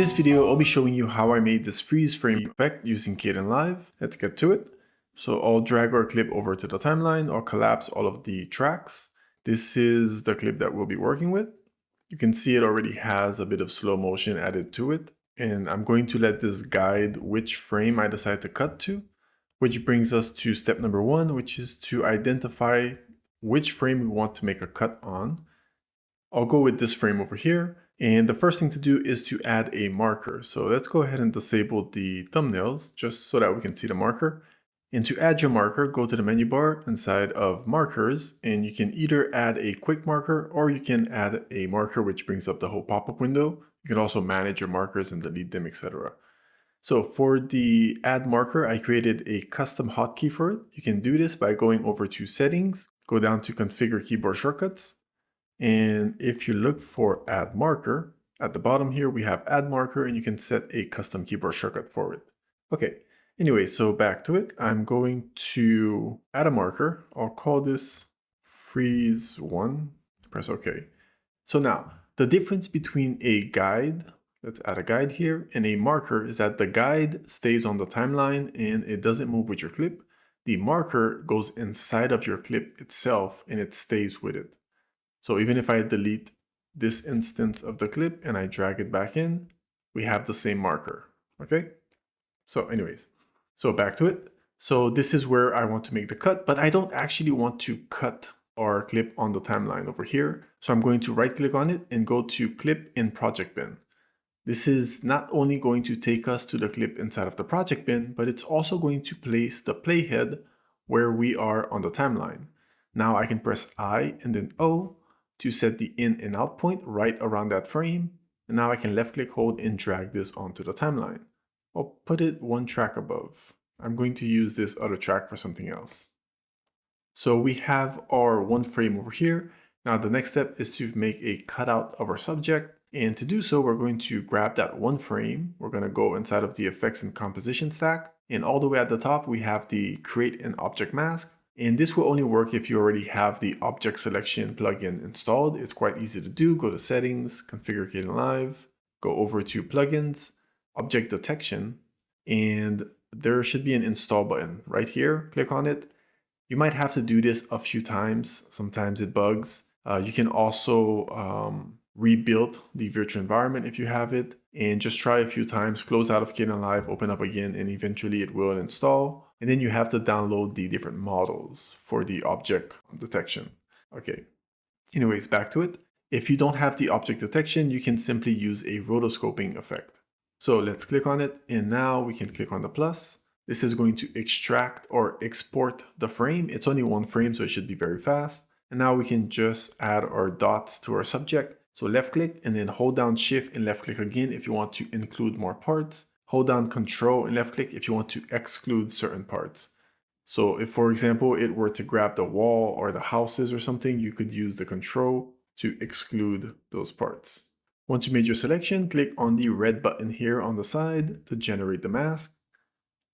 this video, I'll be showing you how I made this freeze frame effect using Kdenlive. Let's get to it. So I'll drag our clip over to the timeline or collapse all of the tracks. This is the clip that we'll be working with. You can see it already has a bit of slow motion added to it. And I'm going to let this guide which frame I decide to cut to, which brings us to step number 1, which is to identify which frame we want to make a cut on. I'll go with this frame over here. And the first thing to do is to add a marker. So let's go ahead and disable the thumbnails just so that we can see the marker. And to add your marker, go to the menu bar inside of markers, and you can either add a quick marker or you can add a marker which brings up the whole pop-up window. You can also manage your markers and delete them, etc. So for the add marker, I created a custom hotkey for it. You can do this by going over to settings, go down to configure keyboard shortcuts. And if you look for add marker, at the bottom here, we have add marker and you can set a custom keyboard shortcut for it. Okay, anyway, so back to it. I'm going to add a marker. I'll call this freeze 1, press OK. So now the difference between a guide, let's add a guide here, and a marker is that the guide stays on the timeline and it doesn't move with your clip. The marker goes inside of your clip itself and it stays with it. So even if I delete this instance of the clip and I drag it back in, we have the same marker, okay? So anyways, so back to it. So this is where I want to make the cut, but I don't actually want to cut our clip on the timeline over here. So I'm going to right click on it and go to clip in project bin. This is not only going to take us to the clip inside of the project bin, but it's also going to place the playhead where we are on the timeline. Now I can press I and then O to set the in and out point right around that frame. And now I can left click, hold, and drag this onto the timeline. I'll put it one track above. I'm going to use this other track for something else. So we have our one frame over here. Now the next step is to make a cutout of our subject. And to do so, we're going to grab that one frame. We're going to go inside of the effects and composition stack. And all the way at the top, we have the create an object mask. And this will only work if you already have the object selection plugin installed. It's quite easy to do. Go to settings, configure Kdenlive, go over to plugins, object detection, and there should be an install button right here. Click on it. You might have to do this a few times. Sometimes it bugs. You can also rebuild the virtual environment if you have it, and just try a few times, close out of Kdenlive, open up again, and eventually it will install. And then you have to download the different models for the object detection. Okay, anyways, back to it. If you don't have the object detection, you can simply use a rotoscoping effect. So let's click on it, and now we can click on the plus. This is going to extract or export the frame. It's only one frame, so it should be very fast. And now we can just add our dots to our subject. So left click and then hold down shift and left click again if you want to include more parts. Hold down control and left click if you want to exclude certain parts. So if, for example, it were to grab the wall or the houses or something, you could use the control to exclude those parts. Once you made your selection, click on the red button here on the side to generate the mask.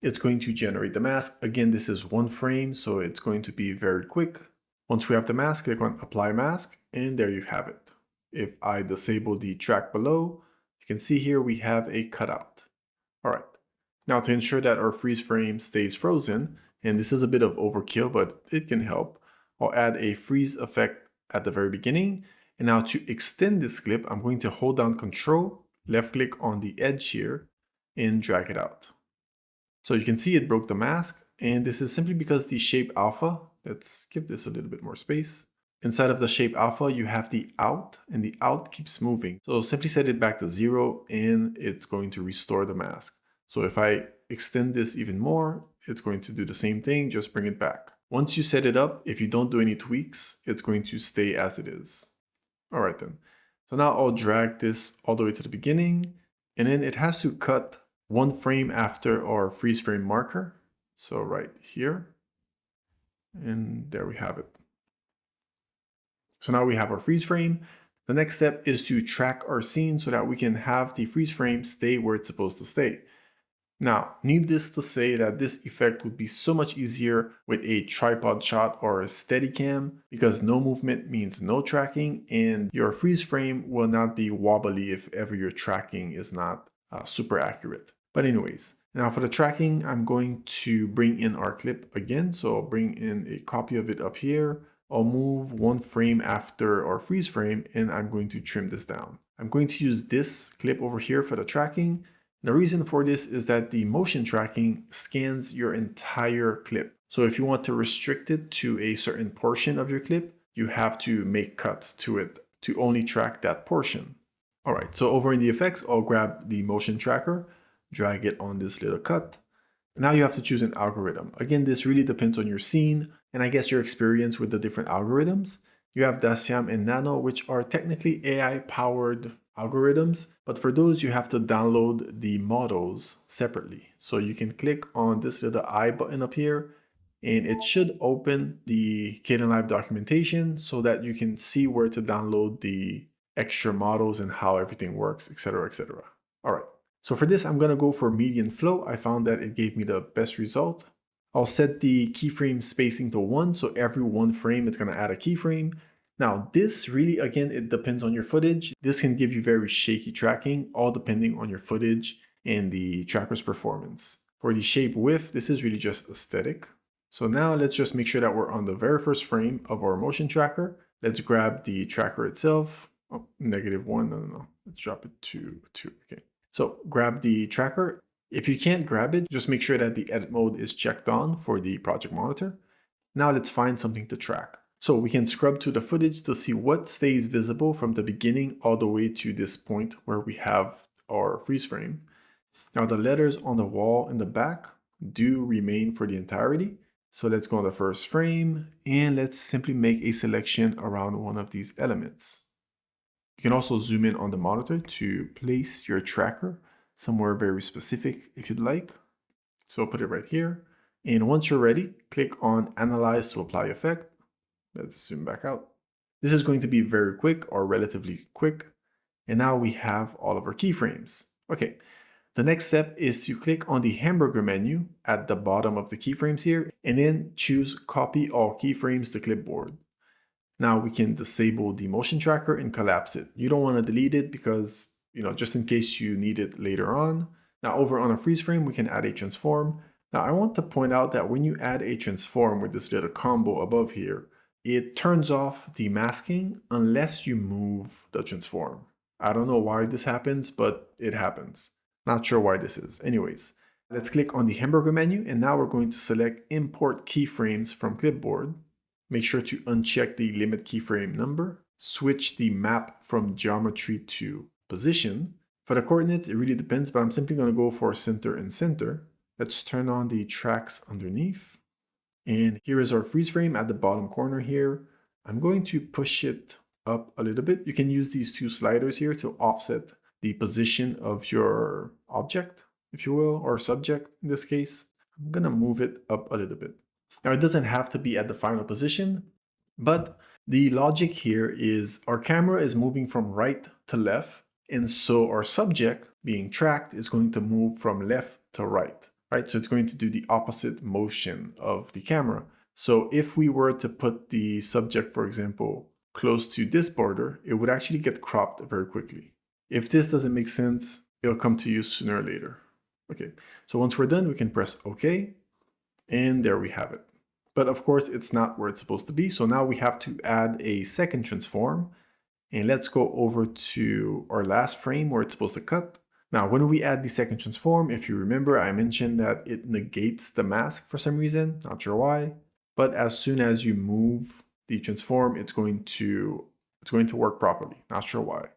It's going to generate the mask. Again, this is one frame, so it's going to be very quick. Once we have the mask, click on apply mask, and there you have it. If I disable the track below, you can see here we have a cutout. All right, now to ensure that our freeze frame stays frozen, and this is a bit of overkill, but it can help, I'll add a freeze effect at the very beginning. And now to extend this clip, I'm going to hold down control, left click on the edge here, and drag it out. So you can see it broke the mask, and this is simply because the shape alpha, let's give this a little bit more space. Inside of the shape alpha, you have the out, and the out keeps moving. So simply set it back to 0, and it's going to restore the mask. So if I extend this even more, it's going to do the same thing, just bring it back. Once you set it up, if you don't do any tweaks, it's going to stay as it is. All right then. So now I'll drag this all the way to the beginning, and then it has to cut one frame after our freeze frame marker. So right here, and there we have it. So now we have our freeze frame. The next step is to track our scene so that we can have the freeze frame stay where it's supposed to stay. Now, needless to say that this effect would be so much easier with a tripod shot or a Steadicam, because no movement means no tracking, and your freeze frame will not be wobbly if ever your tracking is not super accurate. But anyways, now for the tracking, I'm going to bring in our clip again. So I'll bring in a copy of it up here. I'll move one frame after our freeze frame, and I'm going to trim this down. I'm going to use this clip over here for the tracking. The reason for this is that the motion tracking scans your entire clip. So if you want to restrict it to a certain portion of your clip, you have to make cuts to it to only track that portion. All right, so over in the effects, I'll grab the motion tracker, drag it on this little cut. Now you have to choose an algorithm. Again, this really depends on your scene and I guess your experience with the different algorithms. You have Daciam and Nano, which are technically AI-powered algorithms, but for those you have to download the models separately. So you can click on this little I button up here, and it should open the Kdenlive documentation so that you can see where to download the extra models and how everything works, etc., etc. All right. So for this, I'm going to go for median flow. I found that it gave me the best result. I'll set the keyframe spacing to 1, so every one frame it's going to add a keyframe. Now this really, again, it depends on your footage. This can give you very shaky tracking, all depending on your footage and the tracker's performance. For the shape width, this is really just aesthetic. So now let's just make sure that we're on the very first frame of our motion tracker. Let's grab the tracker itself. Oh, -1, no. Let's drop it to 2, okay. So grab the tracker. If you can't grab it, just make sure that the edit mode is checked on for the project monitor. Now let's find something to track. So we can scrub to the footage to see what stays visible from the beginning all the way to this point where we have our freeze frame. Now the letters on the wall in the back do remain for the entirety. So let's go on the first frame and let's simply make a selection around one of these elements. You can also zoom in on the monitor to place your tracker somewhere very specific if you'd like. So I'll put it right here. And once you're ready, click on Analyze to apply effect. Let's zoom back out. This is going to be very quick or relatively quick. And now we have all of our keyframes. Okay, the next step is to click on the hamburger menu at the bottom of the keyframes here, and then choose Copy All Keyframes to Clipboard. Now we can disable the motion tracker and collapse it. You don't want to delete it because, just in case you need it later on. Now over on a freeze frame, we can add a transform. Now I want to point out that when you add a transform with this little combo above here, it turns off the masking unless you move the transform. I don't know why this happens, but it happens. Not sure why this is. Anyways, let's click on the hamburger menu, and now we're going to select Import Keyframes from Clipboard. Make sure to uncheck the limit keyframe number. Switch the map from geometry to position. For the coordinates, it really depends, but I'm simply going to go for center and center. Let's turn on the tracks underneath. And here is our freeze frame at the bottom corner here. I'm going to push it up a little bit. You can use these two sliders here to offset the position of your object, if you will, or subject in this case. I'm going to move it up a little bit. Now it doesn't have to be at the final position, but the logic here is our camera is moving from right to left. And so our subject being tracked is going to move from left to right. So it's going to do the opposite motion of the camera. So if we were to put the subject, for example, close to this border, it would actually get cropped very quickly. If this doesn't make sense, it'll come to you sooner or later. Okay, so once we're done, we can press OK, and there we have it. But of course, it's not where it's supposed to be. So now we have to add a second transform. And let's go over to our last frame where it's supposed to cut. Now, when we add the second transform, if you remember, I mentioned that it negates the mask for some reason, not sure why. But as soon as you move the transform, it's going to work properly, not sure why.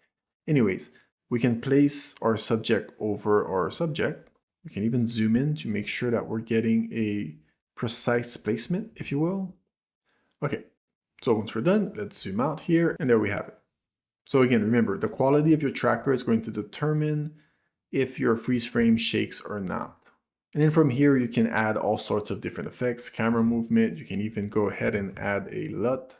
Anyways, we can place our subject over our subject. We can even zoom in to make sure that we're getting a precise placement, if you will. Okay, so once we're done, let's zoom out here, and there we have it. So again, remember, the quality of your tracker is going to determine if your freeze frame shakes or not. And then from here, you can add all sorts of different effects, camera movement. You can even go ahead and add a LUT,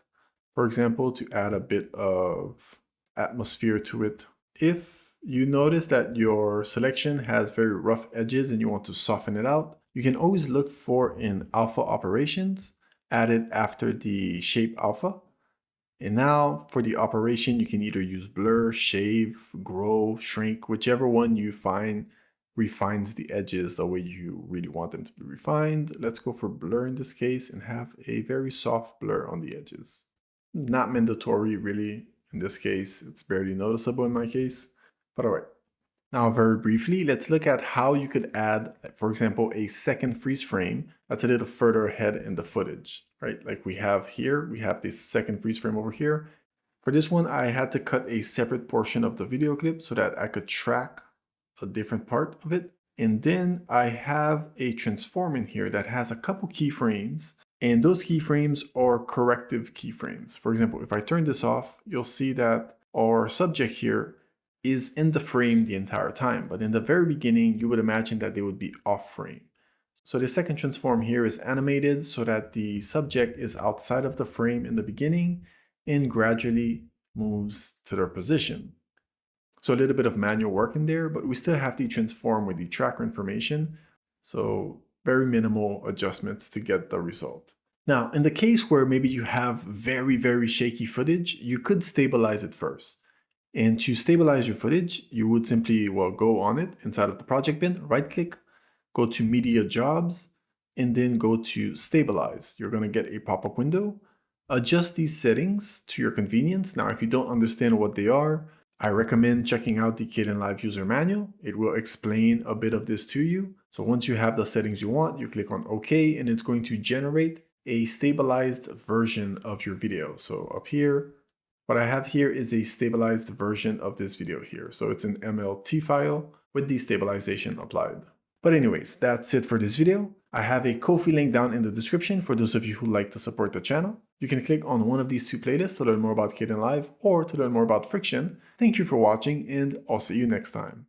for example, to add a bit of atmosphere to it. If you notice that your selection has very rough edges and you want to soften it out, you can always look for in alpha operations, add it after the shape alpha. And now for the operation, you can either use blur, shave, grow, shrink, whichever one you find refines the edges the way you really want them to be refined. Let's go for blur in this case and have a very soft blur on the edges. Not mandatory really in this case, it's barely noticeable in my case, but all right. Now, very briefly, let's look at how you could add, for example, a second freeze frame that's a little further ahead in the footage, right? Like we have here, we have this second freeze frame over here. For this one, I had to cut a separate portion of the video clip so that I could track a different part of it. And then I have a transform in here that has a couple keyframes, and those keyframes are corrective keyframes. For example, if I turn this off, you'll see that our subject here is in the frame the entire time, but in the very beginning, you would imagine that they would be off frame. So the second transform here is animated so that the subject is outside of the frame in the beginning and gradually moves to their position. So a little bit of manual work in there, but we still have the transform with the tracker information. So very minimal adjustments to get the result. Now, in the case where maybe you have very, very shaky footage, you could stabilize it first. And to stabilize your footage, you would simply, go on it inside of the project bin, right click, go to media jobs, and then go to stabilize. You're going to get a pop-up window. Adjust these settings to your convenience. Now, if you don't understand what they are, I recommend checking out the Kdenlive user manual. It will explain a bit of this to you. So once you have the settings you want, you click on OK, and it's going to generate a stabilized version of your video. So up here, what I have here is a stabilized version of this video here. So it's an MLT file with the stabilization applied. But anyways, that's it for this video. I have a Ko-fi link down in the description for those of you who like to support the channel. You can click on one of these two playlists to learn more about Kdenlive or to learn more about Friction. Thank you for watching, and I'll see you next time.